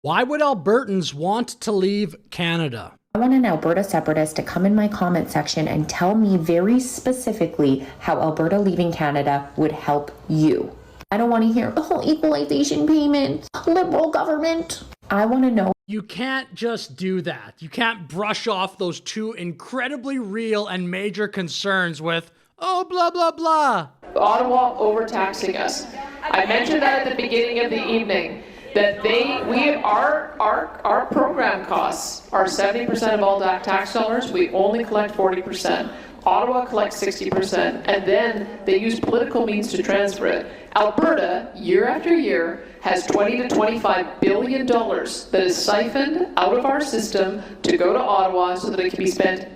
Why would Albertans want to leave Canada? I want an Alberta separatist to come in my comment section and tell me very specifically how Alberta leaving Canada would help you. I don't want to hear, oh, equalization payments, Liberal government. I want to know. You can't just do that. You can't brush off those two incredibly real and major concerns with, oh, blah, blah, blah. Ottawa overtaxing us. I mentioned that at the beginning of the evening, that our program costs are 70% of all tax dollars. We only collect 40%. Ottawa collects 60%, and then they use political means to transfer it. Alberta, year after year, has $20 to $25 billion that is siphoned out of our system to go to Ottawa so that it can be spent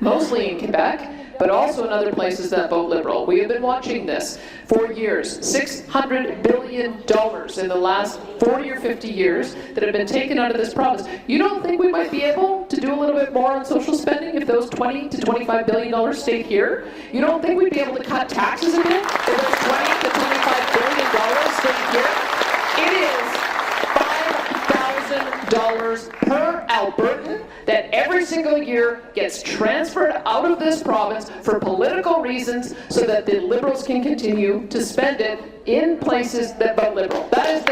mostly in Quebec, but also in other places that vote Liberal. We have been watching this for years. $600 billion in the last 40 or 50 years that have been taken out of this province. You don't think we might be able to do a little bit more on social spending if those $20 to $25 billion stayed here? You don't think we'd be able to cut taxes a bit if those $20 to $25 billion stayed here? It is $5,000 per Albertan that every single year gets transferred out of this province for political reasons so that the Liberals can continue to spend it in places that vote Liberal. That is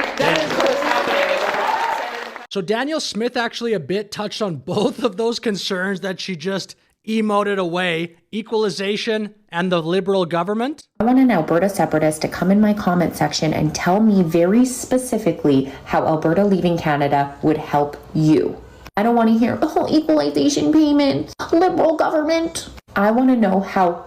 what is happening in the province. So Danielle Smith actually a bit touched on both of those concerns that she just emoted away, equalization and the Liberal government. I want an Alberta separatist to come in my comment section and tell me very specifically how Alberta leaving Canada would help you. I don't want to hear, oh, equalization payments, Liberal government. I want to know how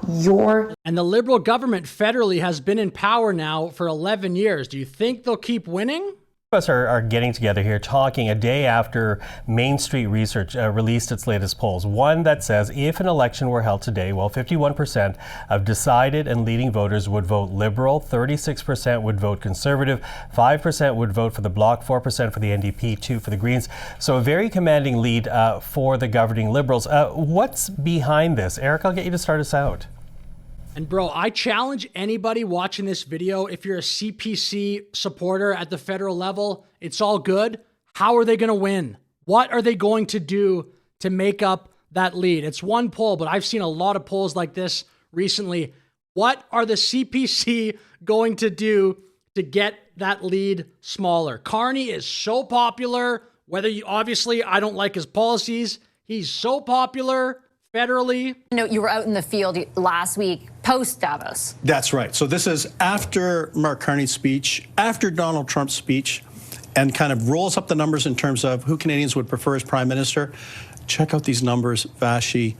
And the Liberal government federally has been in power now for 11 years. Do you think they'll keep winning? Us are getting together here talking a day after Main Street Research released its latest polls. One that says if an election were held today, well, 51% of decided and leading voters would vote Liberal, 36% would vote Conservative, 5% would vote for the Bloc, 4% for the NDP, 2% for the Greens. So a very commanding lead for the governing Liberals. What's behind this? Eric, I'll get you to start us out. And bro, I challenge anybody watching this video, if you're a CPC supporter at the federal level, it's all good. How are they going to win? What are they going to do to make up that lead? It's one poll, but I've seen a lot of polls like this recently. What are the CPC going to do to get that lead smaller? Carney is so popular, obviously I don't like his policies. He's so popular federally. You were out in the field last week, post Davos. That's right. So this is after Mark Carney's speech, after Donald Trump's speech, and kind of rolls up the numbers in terms of who Canadians would prefer as prime minister. Check out these numbers, Vashi.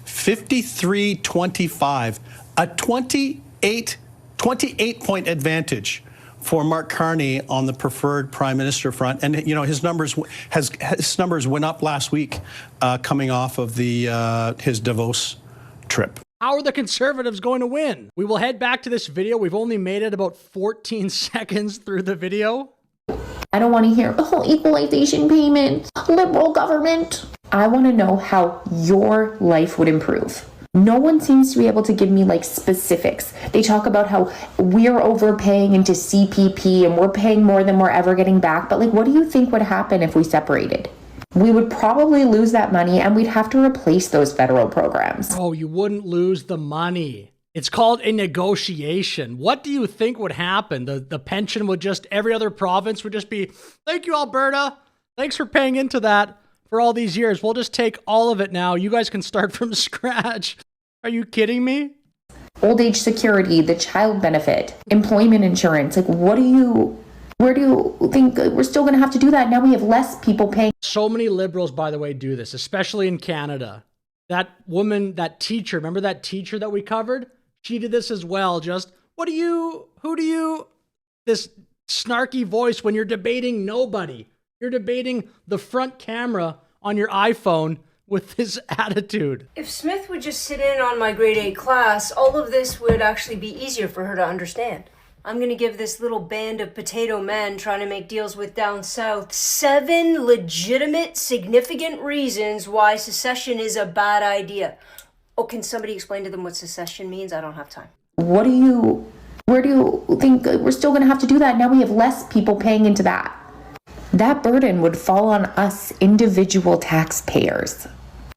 53-25, a 28-point advantage for Mark Carney on the preferred prime minister front. And, his numbers went up last week coming off of his Davos trip. How are the Conservatives going to win? We will head back to this video. We've only made it about 14 seconds through the video. I don't want to hear, oh, equalization payments, Liberal government. I want to know how your life would improve. No one seems to be able to give me specifics. They talk about how we're overpaying into CPP and we're paying more than we're ever getting back. But what do you think would happen if we separated? We would probably lose that money and we'd have to replace those federal programs. Oh, you wouldn't lose the money. It's called a negotiation. What do you think would happen? The pension would every other province would just be, thank you, Alberta. Thanks for paying into that for all these years. We'll just take all of it now. You guys can start from scratch. Are you kidding me? Old age security, the child benefit, employment insurance. Where do you think we're still going to have to do that? Now we have less people paying. So many Liberals, by the way, do this, especially in Canada. That woman, that teacher, remember that teacher that we covered? She did this as well. This snarky voice when you're debating nobody. You're debating the front camera on your iPhone with this attitude. If Smith would just sit in on my grade 8 class, all of this would actually be easier for her to understand. I'm going to give this little band of potato men trying to make deals with down south 7 legitimate, significant reasons why secession is a bad idea. Oh, can somebody explain to them what secession means? I don't have time. Where do you think we're still going to have to do that? Now we have less people paying into that. that burden would fall on us individual taxpayers.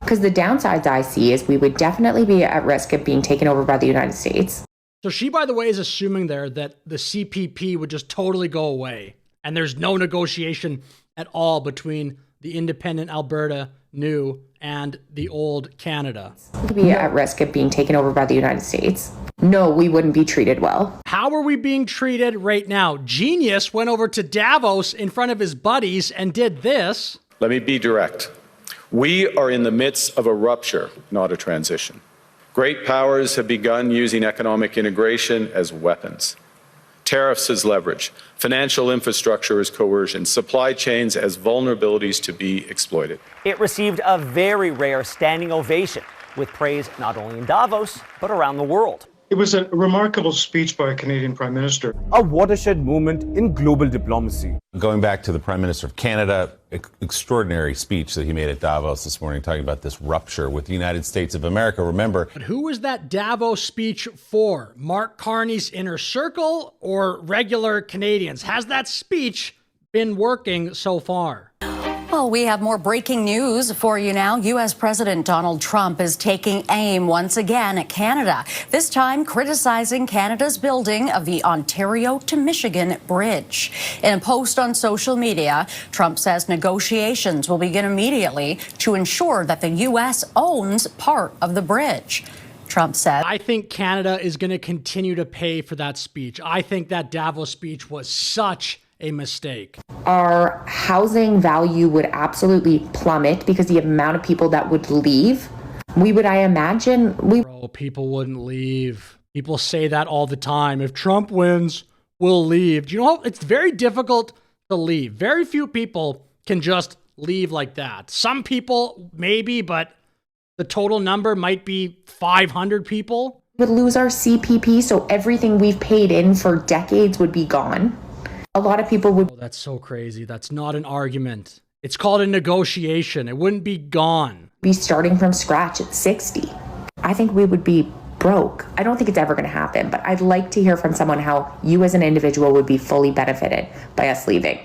Because the downsides I see is we would definitely be at risk of being taken over by the United States. So she, by the way, is assuming there that the CPP would just totally go away and there's no negotiation at all between the independent Alberta, new, and the old Canada. We could be at risk of being taken over by the United States. No, we wouldn't be treated well. How are we being treated right now? Genius went over to Davos in front of his buddies and did this. Let me be direct. We are in the midst of a rupture, not a transition. Great powers have begun using economic integration as weapons. Tariffs as leverage, financial infrastructure as coercion, supply chains as vulnerabilities to be exploited. It received a very rare standing ovation, with praise not only in Davos, but around the world. It was a remarkable speech by a Canadian Prime Minister. A watershed moment in global diplomacy. Going back to the Prime Minister of Canada, extraordinary speech that he made at Davos this morning, talking about this rupture with the United States of America. Remember, but who was that Davos speech for? Mark Carney's inner circle or regular Canadians? Has that speech been working so far? Well, we have more breaking news for you now. U.S. President Donald Trump is taking aim once again at Canada, this time criticizing Canada's building of the Ontario to Michigan bridge. In a post on social media, Trump says negotiations will begin immediately to ensure that the U.S. owns part of the bridge. Trump said, I think Canada is going to continue to pay for that speech. I think that Davos speech was such a mistake. Our housing value would absolutely plummet because the amount of people that would leave. Bro, people wouldn't leave. People say that all the time. If Trump wins, we'll leave. Do you know, it's very difficult to leave. Very few people can just leave like that. Some people maybe, but the total number might be 500 people. We would lose our CPP, so everything we've paid in for decades would be gone. A lot of people would... Oh, that's so crazy. That's not an argument. It's called a negotiation. It wouldn't be gone. Be starting from scratch at 60. I think we would be broke. I don't think it's ever going to happen, but I'd like to hear from someone how you as an individual would be fully benefited by us leaving.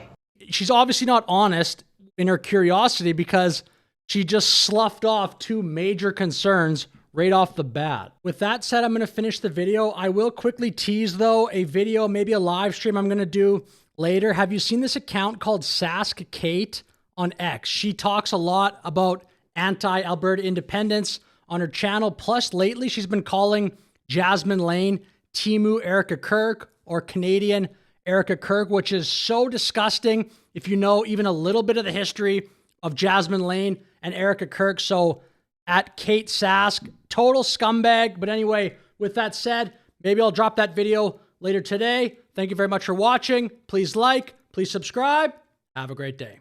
She's obviously not honest in her curiosity because she just sloughed off two major concerns right off the bat. With that said, I'm going to finish the video. I will quickly tease, though, a video, maybe a live stream I'm going to do later. Have you seen this account called Sask Kate on X? She talks a lot about anti-Alberta independence on her channel. Plus, lately, she's been calling Jasmine Lane Timu Erica Kirk or Canadian Erica Kirk, which is so disgusting if you know even a little bit of the history of Jasmine Lane and Erica Kirk. So at Kate Sask, total scumbag. But anyway, with that said, maybe I'll drop that video later today. Thank you very much for watching. Please like, please subscribe. Have a great day.